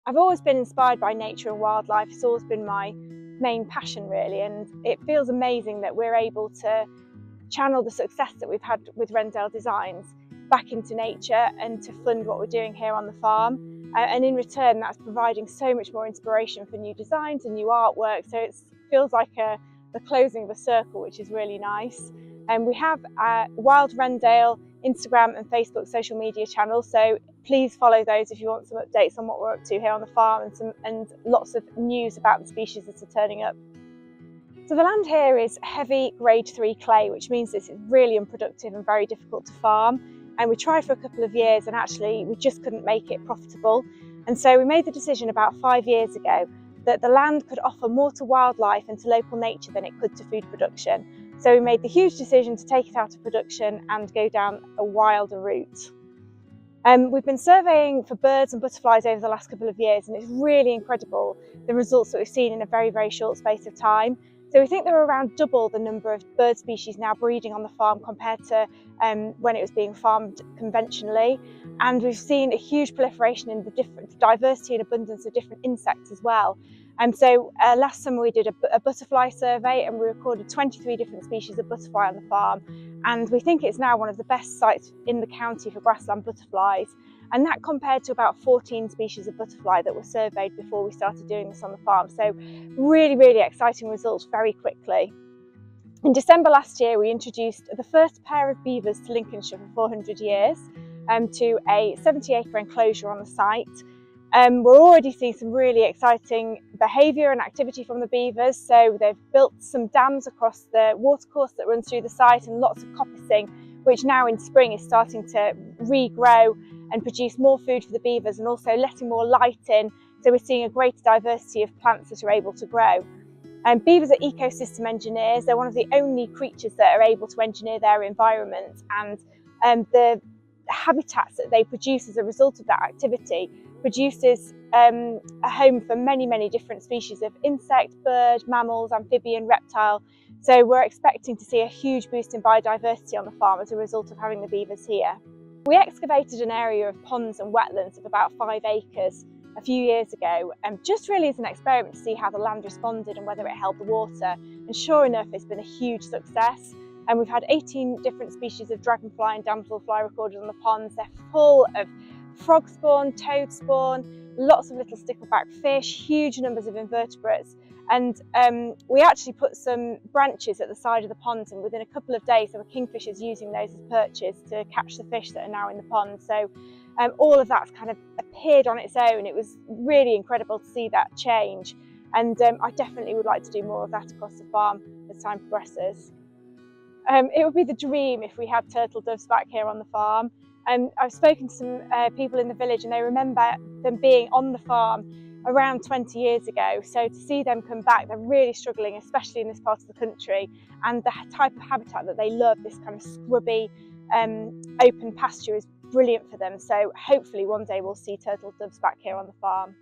I've always been inspired by nature and wildlife. It's always been my main passion really, and it feels amazing that we're able to channel the success that we've had with Wrendale Designs back into nature and to fund what we're doing here on the farm. And in return, that's providing so much more inspiration for new designs and new artwork. So it feels like the closing of a circle, which is really nice. And we have Wild Wrendale Instagram and Facebook social media channels, so please follow those if you want some updates on what we're up to here on the farm and lots of news about the species that are turning up. So the land here is heavy grade 3 clay, which means it's really unproductive and very difficult to farm. And we tried for a couple of years and actually we just couldn't make it profitable. And so we made the decision about 5 years ago that the land could offer more to wildlife and to local nature than it could to food production. So we made the huge decision to take it out of production and go down a wilder route. We've been surveying for birds and butterflies over the last couple of years, and it's really incredible the results that we've seen in a very, very short space of time. So we think there are around double the number of bird species now breeding on the farm compared to when it was being farmed conventionally. And we've seen a huge proliferation in the different diversity and abundance of different insects as well. So last summer we did a butterfly survey and we recorded 23 different species of butterfly on the farm. And we think it's now one of the best sites in the county for grassland butterflies. And that compared to about 14 species of butterfly that were surveyed before we started doing this on the farm. So really, really exciting results very quickly. In December last year, we introduced the first pair of beavers to Lincolnshire for 400 years to a 70-acre enclosure on the site. We're already seeing some really exciting behaviour and activity from the beavers. So they've built some dams across the watercourse that runs through the site and lots of coppicing, which now in spring is starting to regrow and produce more food for the beavers and also letting more light in. So we're seeing a greater diversity of plants that are able to grow. Beavers are ecosystem engineers. They're one of the only creatures that are able to engineer their environment, and the habitats that they produce as a result of that activity produces a home for many, many different species of insect, bird, mammals, amphibian, reptile. So we're expecting to see a huge boost in biodiversity on the farm as a result of having the beavers here. We excavated an area of ponds and wetlands of about 5 acres a few years ago, just really as an experiment to see how the land responded and whether it held the water. And sure enough, it's been a huge success. And we've had 18 different species of dragonfly and damselfly recorded on the ponds. They're full of frog spawn, toad spawn, lots of little stickleback fish, huge numbers of invertebrates. And we actually put some branches at the side of the ponds, and within a couple of days there were kingfishers using those as perches to catch the fish that are now in the pond. So all of that's kind of appeared on its own. It was really incredible to see that change, and I definitely would like to do more of that across the farm as time progresses. It would be the dream if we had turtle doves back here on the farm. I've spoken to some people in the village and they remember them being on the farm around 20 years ago. So to see them come back, they're really struggling, especially in this part of the country. And the type of habitat that they love, this kind of scrubby, open pasture, is brilliant for them. So hopefully one day we'll see turtle doves back here on the farm.